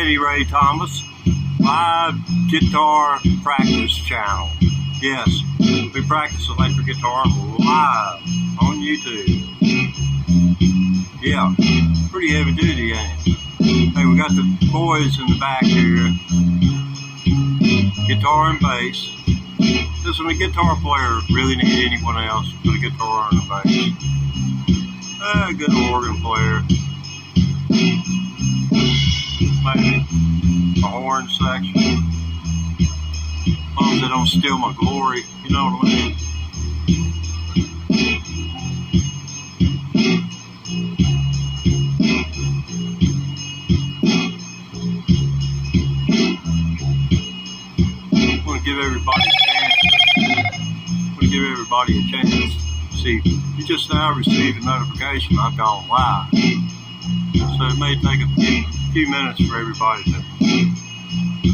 Eddie Ray Thomas, live guitar practice channel. Yes, we practice electric guitar live on YouTube. Yeah, pretty heavy duty, ain't it? Hey, we got the boys in the back here, guitar and bass. Listen, a guitar player really need anyone else but a guitar and a bass. A good organ player. Maybe a horn section. As long as they don't steal my glory, you know what I mean? I want to give everybody a chance. See, you just now received a notification I've gone live. So it may take a few minutes for everybody to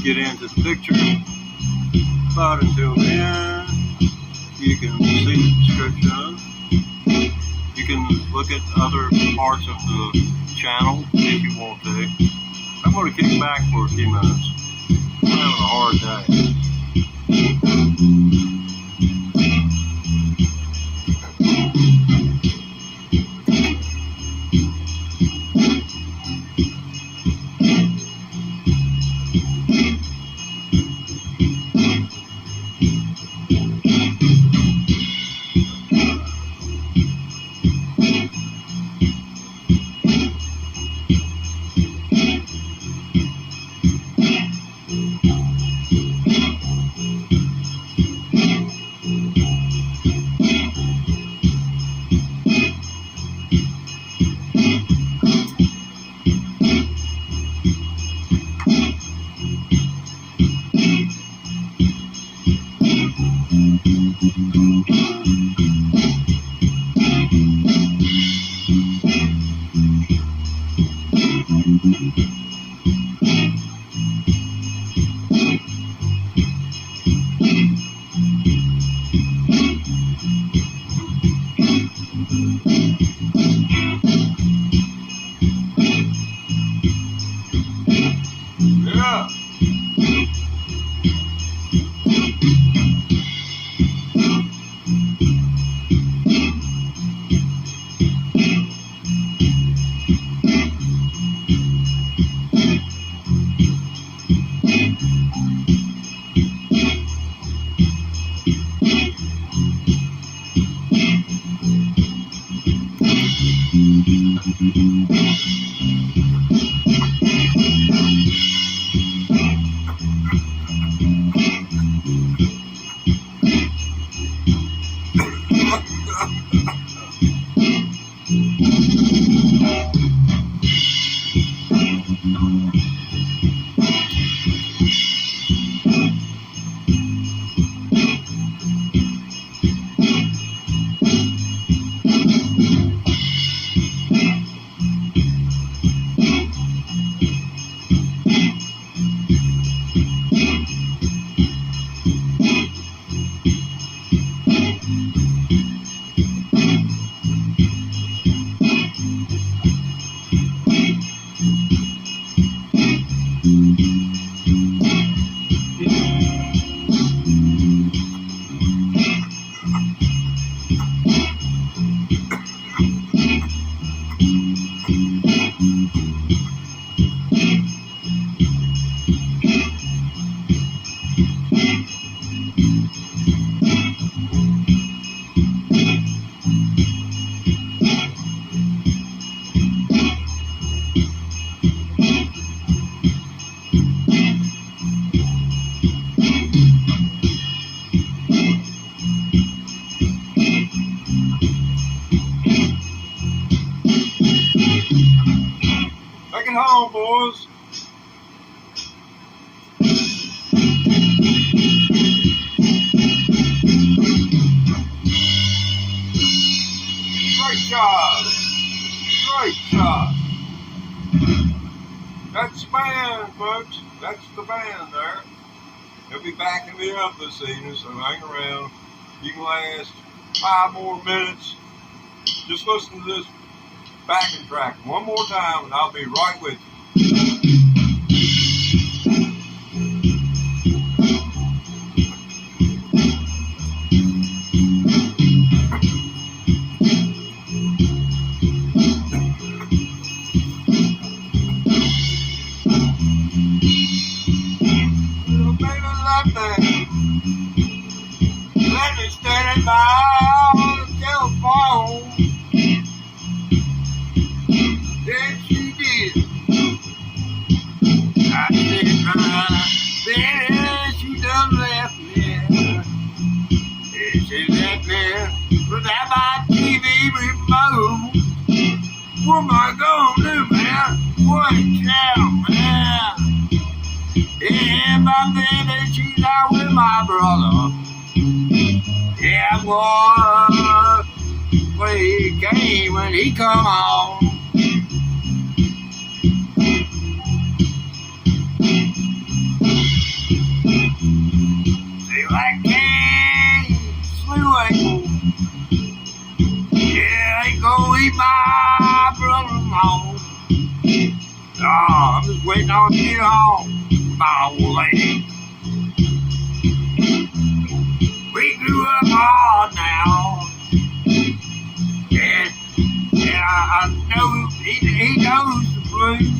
get into the picture. But until then, you can see the description. You can look at other parts of the channel if you want to. I'm going to kick back for a few minutes. I'm having a hard day. Home, boys. Great job. Great job. That's the band, folks. That's the band there. They'll be backing me up this evening, so hang around. You can last 5 more minutes. Just listen to this backing track one more time, and I'll be right with you. standing by the telephone. Then she did. I said, then she done left me. She left me without my TV remote. What am I gonna do, man? What channel, man? Yeah, my baby, she's out with my brother. Yeah, boy, when he came, when he come home. See, I can't sleep. Yeah, ain't gonna leave my brother alone. Oh, I'm just waiting on you to get home, my old lady. We grew up hard now. Yeah, I know he knows the blues.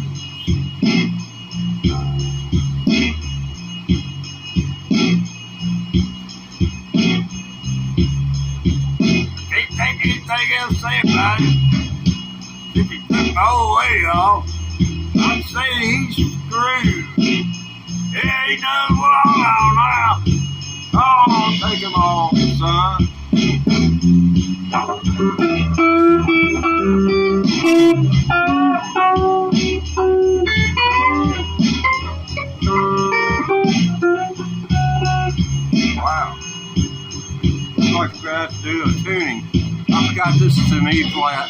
Can't take anything else to say about it. If he took my whole way off, I'd say he's screwed. Yeah, he knows what I'm on now. Oh, take him off, son. Wow. Looks like we're going to have to do a tuning. I forgot this is an E flat.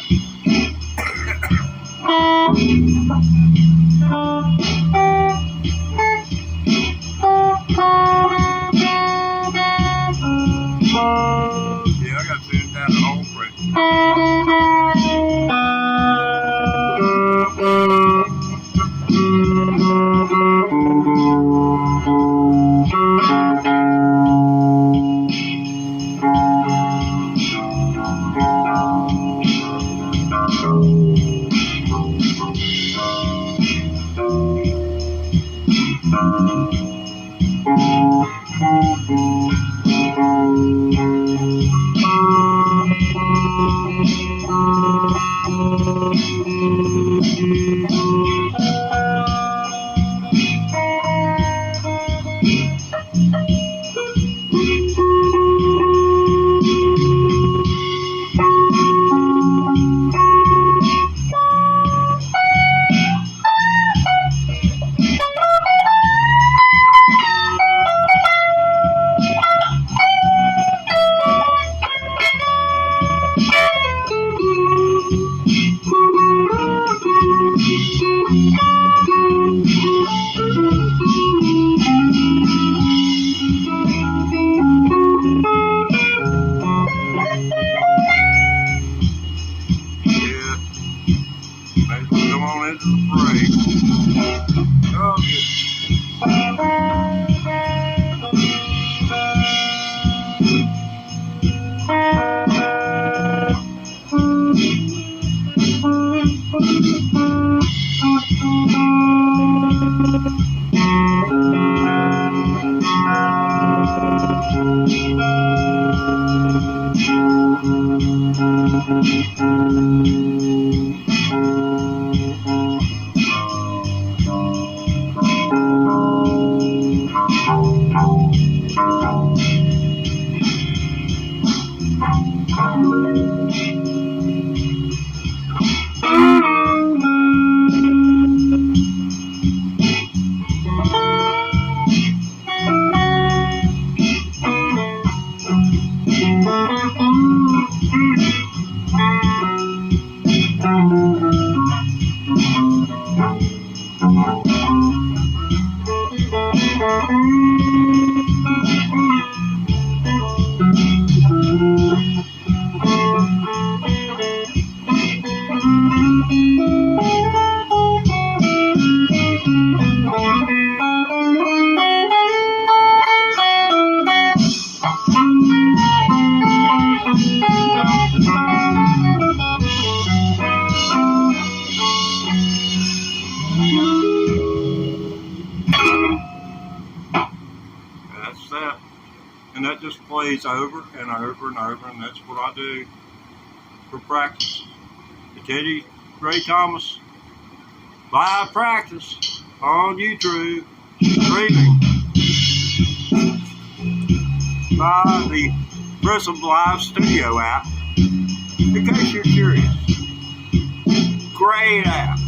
Yeah, I got to tune it down to home for it. plays over and over and over, and that's what I do for practice. The Teddy Ray Thomas live practice on YouTube, streaming by the Prism Live Studio app. In case you're curious, great app.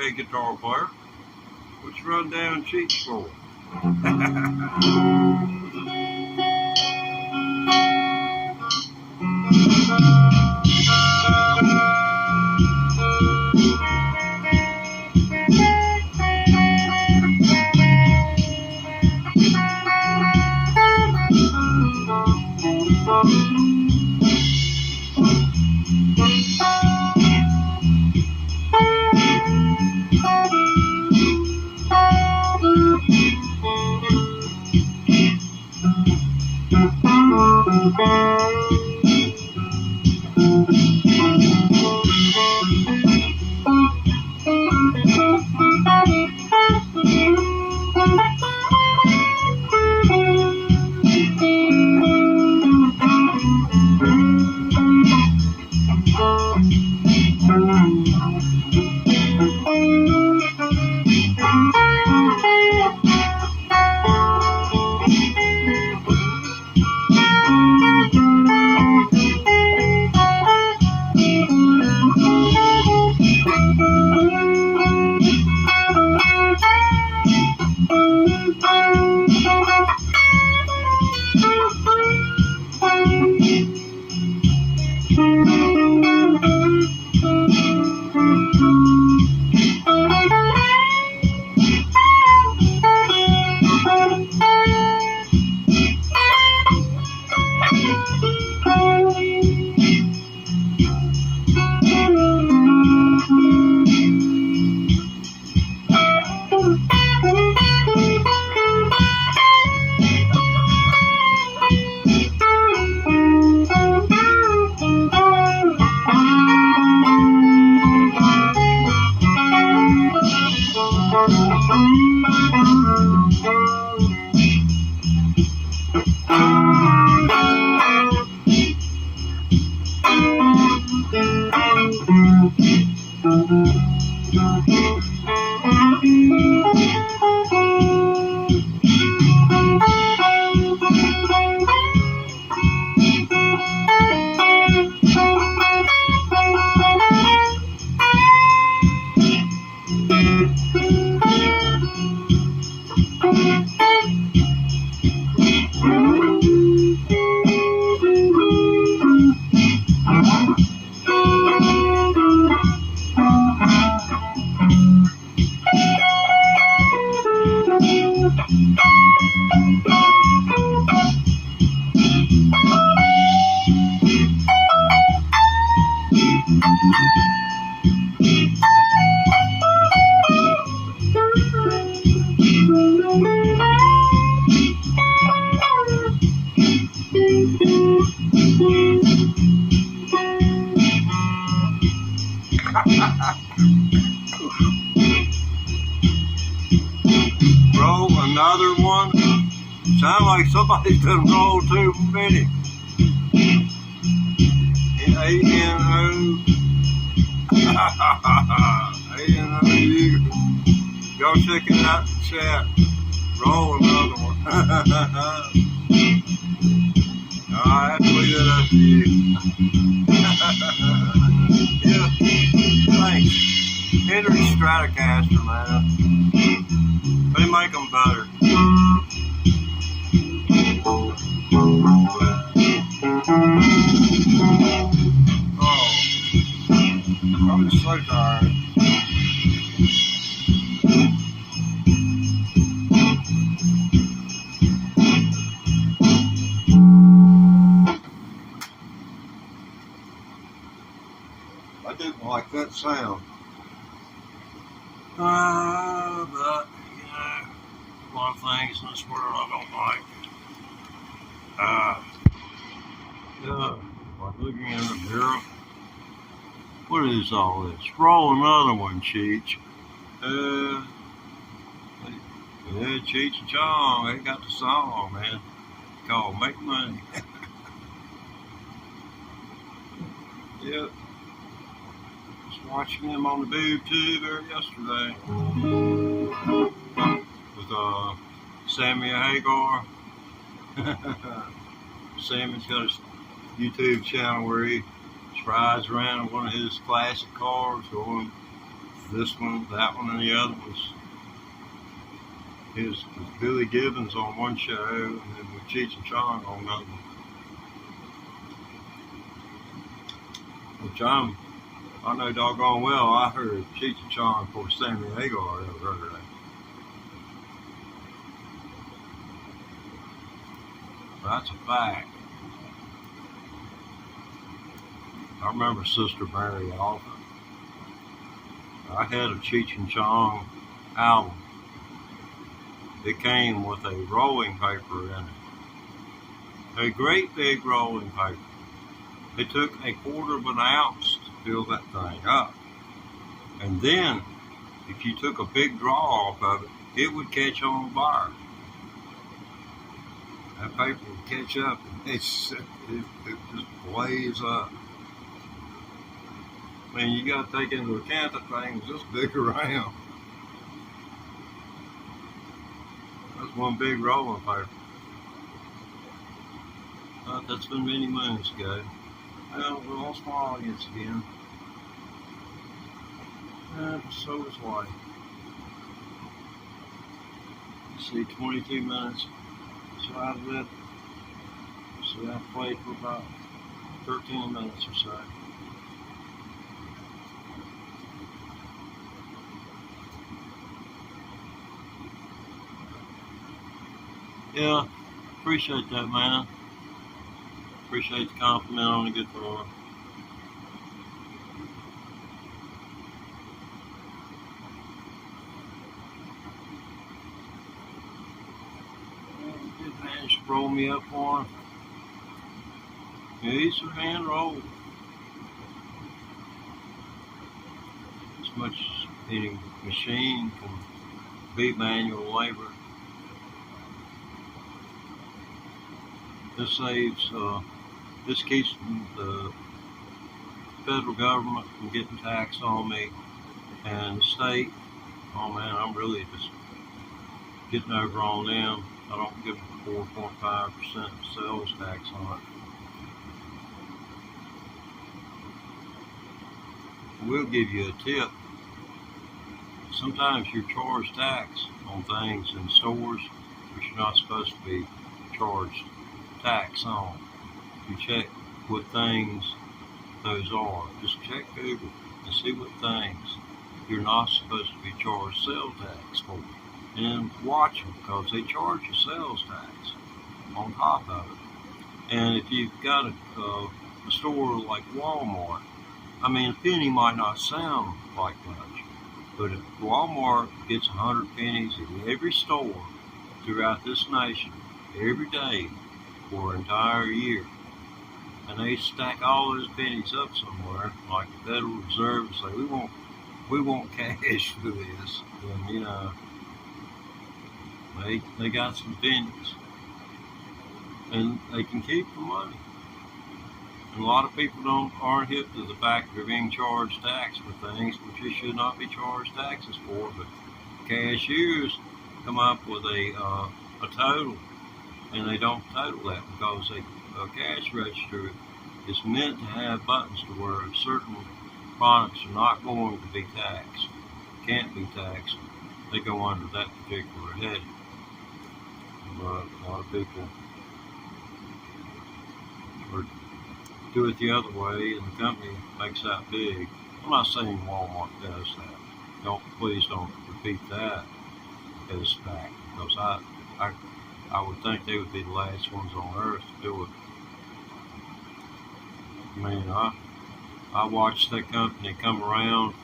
Hey, guitar player. What you run down cheeks for? Roll another one. Sound like somebody's done rolled too many. A-N-O. A-N-O-U. Y'all check it out in the chat. Roll another one. I have to leave that up to you. Yeah. Thanks. Henry Stratocaster, man. They make them better. Oh, I'm just so tired. I didn't like that sound. But, you know, a lot of things in this world I don't like. Yeah, like looking in the mirror. What is all this? Roll another one, Cheech. Yeah, Cheech and Chong, they got the song, man. Called Make Money. Yep. Watching them on the boob tube there yesterday with Sammy Hagar. Sammy's got a YouTube channel where he rides around in one of his classic cars going This one, that one, and the other was his Billy Gibbons on one show, and then with Cheech and Chong on another one. Which I know doggone well I heard Cheech and Chong before Sammy Hagar ever heard of that. That's a fact. I remember Sister Mary Alpha. I had a Cheech and Chong album. It came with a rolling paper in it. A great big rolling paper. It took a quarter of an ounce to fill that thing up. And then, if you took a big draw off of it, it would catch on fire. That paper would catch up and it just blaze up. I mean, you got to take into account that thing was this big around. That's one big rolling paper. That's been many moons ago. Well, we lost my audience again. So is life. Let's see, 22 minutes. So out of it. So I've played for about 13 minutes or so. Yeah, appreciate that, man. Appreciate the compliment on the guitar. Did manage to roll me up one. Yeah, these are hand rolled. As much as any machine can beat manual labor. This saves, this keeps the federal government from getting taxed on me, and the state, oh man, I'm really just getting over on them. I don't give them 4.5% sales tax on it. We'll give you a tip. Sometimes you're charged tax on things in stores which you're not supposed to be charged tax on. You check what things those are. Just check Google and see what things you're not supposed to be charged sales tax for. And watch them, because they charge you sales tax on top of it. And if you've got a store like Walmart, I mean, a penny might not sound like much, but if Walmart gets 100 pennies in every store throughout this nation every day for an entire year, and they stack all those pennies up somewhere, like the Federal Reserve, and say, we want cash for this, and you know, they got some pennies, and they can keep the money. And a lot of people aren't hip to the fact that they're being charged tax for things which they should not be charged taxes for. But cashiers come up with a total, and they don't total that because a cash register is meant to have buttons to where certain products are not going to be taxed, can't be taxed. They go under that particular heading. But a lot of people do it the other way, and the company makes that big. I'm not saying Walmart does that. Please don't repeat that as fact, because I would think they would be the last ones on earth to do it. I mean, I watched that company come around,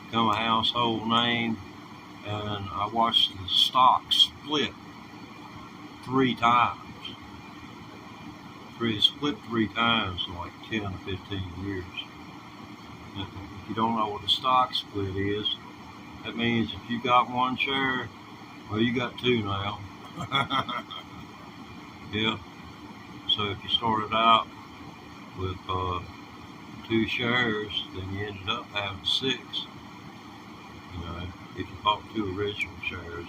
become a household name, and I watched the stock split 3 times. Split 3 times in like 10 or 15 years. If you don't know what a stock split is, that means if you got one share, well, you got 2 now. Yeah. So if you started out with 2 shares, then you ended up having 6. You know, if you bought 2 original shares.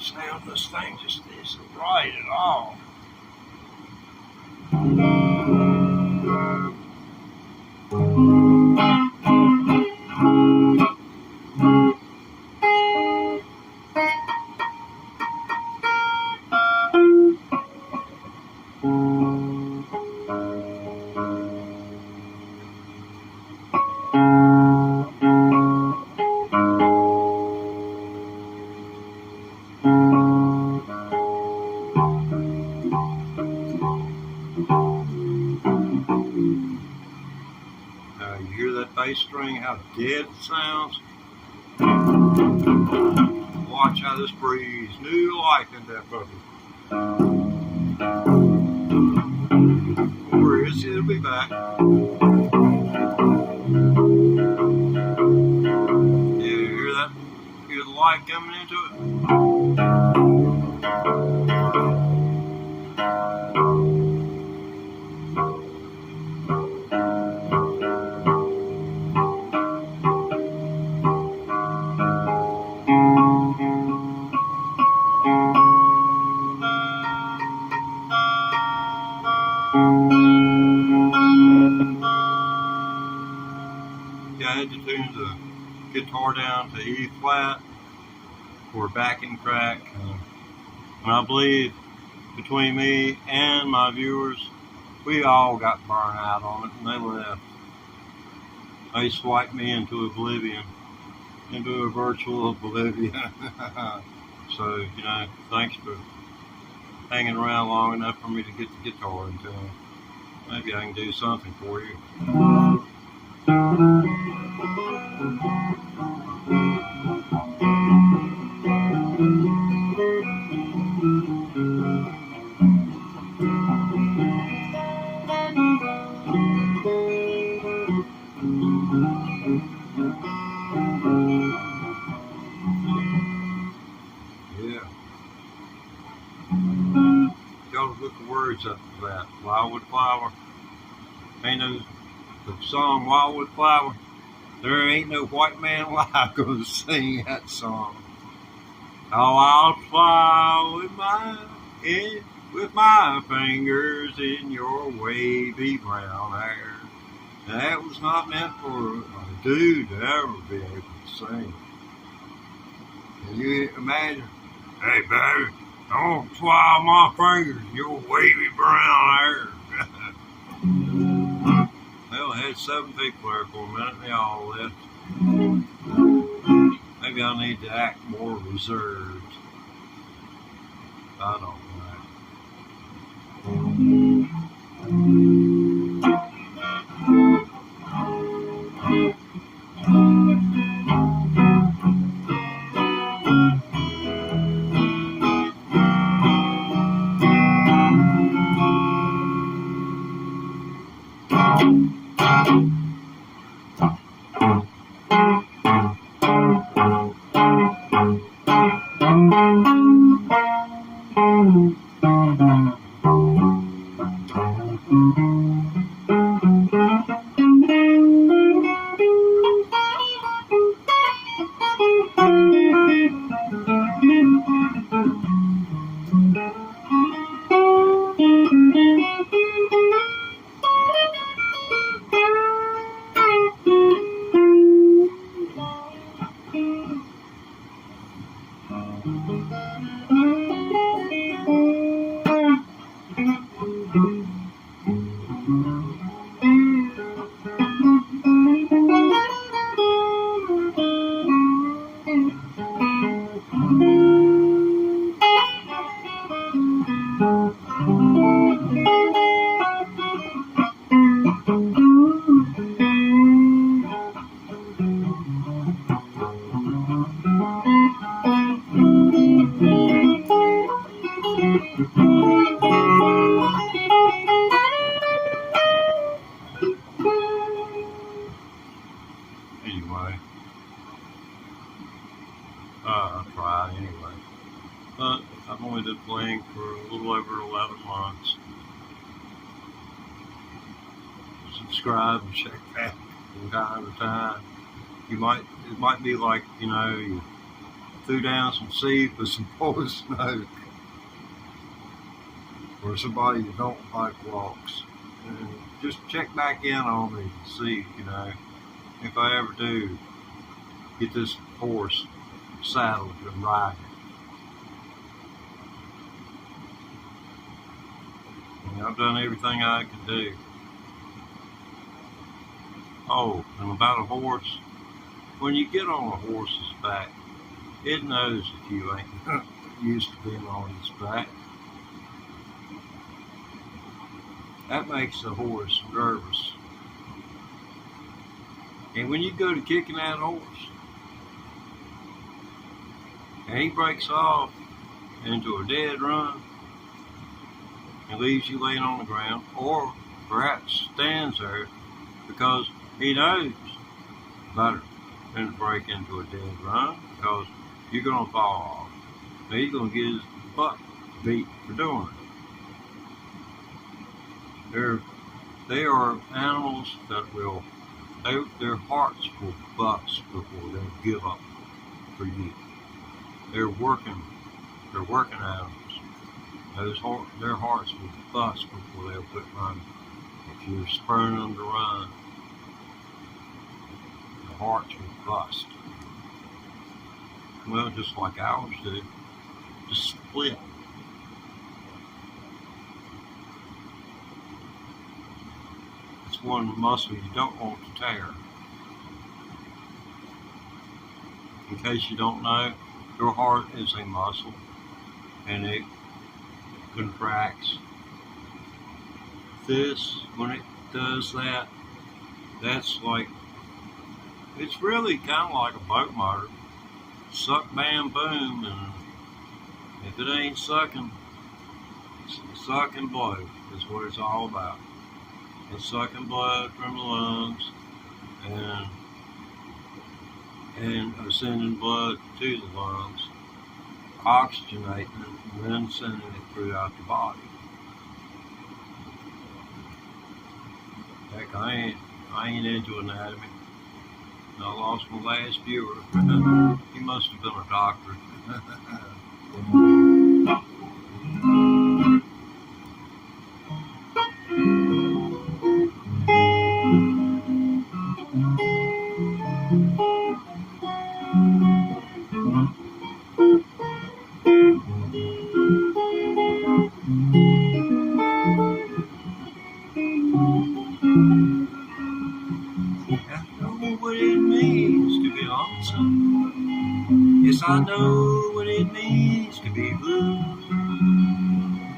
sound this thing just isn't right at all. You hear that bass string, how dead it sounds? Watch how this breathes new life in that puppy. Where is it? It'll be back. Yeah, you hear that? Hear the life coming into it? Yeah, I had to tune the guitar down to E flat for backing track. And I believe between me and my viewers, we all got burned out on it, and they left. They swiped me into oblivion, into a virtual oblivion. So, you know, thanks for hanging around long enough for me to get the guitar in tune. Maybe I can do something for you. Yeah. Gotta look the words up for that. Wildwood Flower. Ain't no the song Wildwood Flower. There ain't no white man alive gonna sing that song. Oh, I'll fly with my fingers in your wavy brown hair. That was not meant for a dude to ever be able to sing. Can you imagine? Hey, baby, don't fly my fingers in your wavy brown hair. Well, I had 7 people there for a minute, and they all left. Maybe I need to act more reserved. I don't anyway. I tried anyway. But I've only been playing for a little over 11 months. Subscribe and check back from time to time. It might be like, you know, you threw down some seed with some poison oak for somebody that don't like walks. And just check back in on me and see, if I ever do get this horse saddled and riding. I've done everything I can do. Oh, and about a horse, when you get on a horse's back, it knows that you ain't used to being on its back. That makes the horse nervous. And when you go to kicking that horse, and he breaks off into a dead run and leaves you laying on the ground, or perhaps stands there because he knows better than to break into a dead run, because you're going to fall off. And he's going to get his butt beat for doing it. They are animals that their hearts will bust before they'll give up for you. They're working animals. Their hearts will bust before they'll quit running. If you're spurring them to run, the hearts will bust. Well, just like ours do, just split. It's one muscle you don't want to tear. In case you don't know, your heart is a muscle, and it contracts. This, when it does that, that's like, it's really kind of like a boat motor. Suck, bam, boom, and if it ain't sucking, suck and blow is what it's all about. It's sucking blood from the lungs and sending blood to the lungs, oxygenating it, and then sending it throughout the body. Heck, I ain't into anatomy. I lost my last viewer. He must have been a doctor. What it means to be lonesome. Yes, I know what it means to be blue.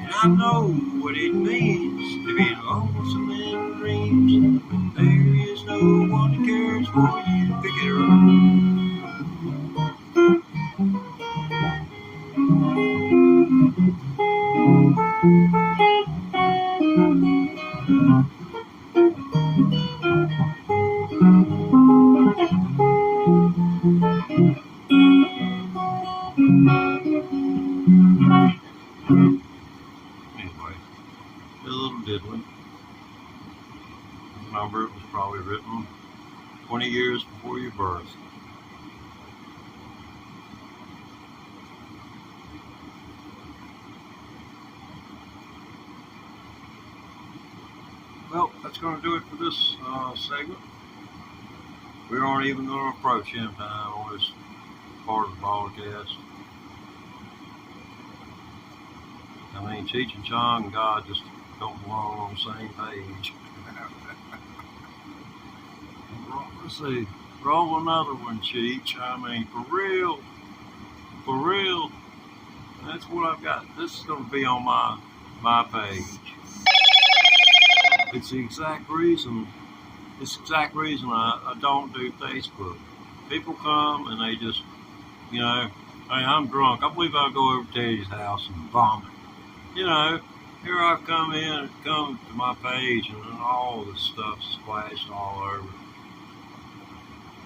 And I know what it means to be lonesome in dreams. When there is no one that cares for you, pick it up. Anyway, a little diddling. Remember, it was probably written 20 years before your birth. Well, that's going to do it for this segment. We aren't even going to approach end time on this part of the podcast. I mean, Cheech and Chong and God just don't belong on the same page. Let's see. Roll another one, Cheech. I mean, for real. That's what I've got. This is going to be on my page. It's the exact reason I don't do Facebook. People come and they just, hey, I'm drunk. I believe I'll go over to Teddy's house and vomit. Here I've come to my page, and all this stuff splashed all over.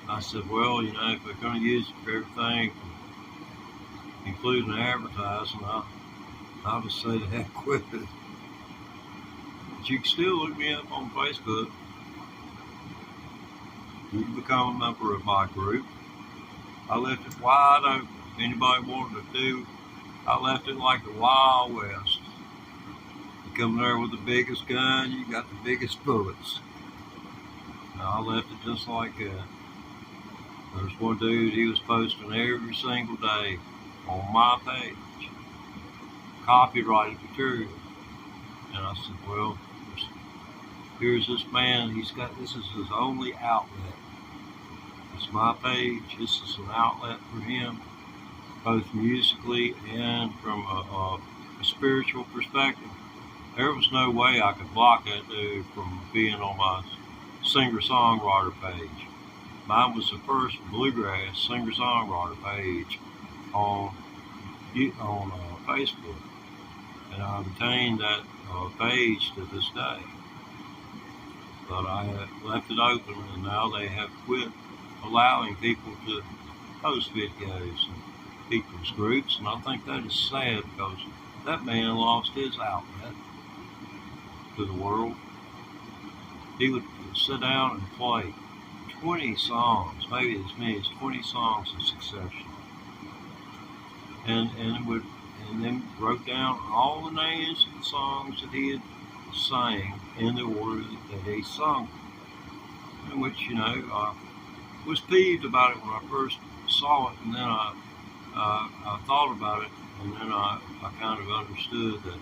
I said, well, if we're going to use it for everything, including advertising, I'll just say to heck with it. But you can still look me up on Facebook. You can become a member of my group. I left it wide open anybody wanted to do, I left it like the Wild West. You come there with the biggest gun, you got the biggest bullets. And I left it just like that. There's one dude, he was posting every single day on my page, copyrighted material. And I said, well, here's this man, this is his only outlet. It's my page, this is an outlet for him, both musically and from a spiritual perspective. There was no way I could block that dude from being on my singer-songwriter page. Mine was the first bluegrass singer-songwriter page on Facebook, and I retained that page to this day. But I left it open, and now they have quit allowing people to post videos and people's groups, and I think that is sad because that man lost his outlet to the world. He would sit down and play 20 songs, maybe as many as 20 songs in succession, and then wrote down all the names of the songs that he had sang in the order that he sung, in which, I was peeved about it when I first saw it, and then I thought about it, and then I kind of understood that,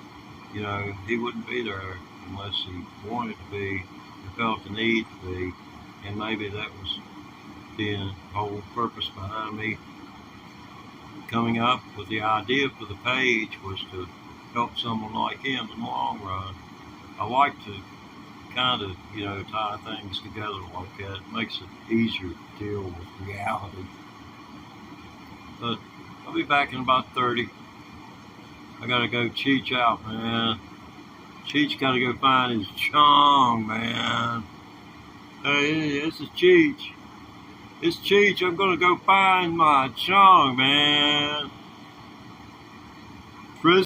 he wouldn't be there unless he wanted to be, or felt the need to be, and maybe that was the whole purpose behind me coming up with the idea for the page, was to help someone like him in the long run. I like to kind of, tie things together like that. It makes it easier to deal with reality. But I'll be back in about 30. I gotta go Cheech out, man. Cheech gotta go find his chong, man. Hey, this is Cheech. It's Cheech. I'm gonna go find my chong, man.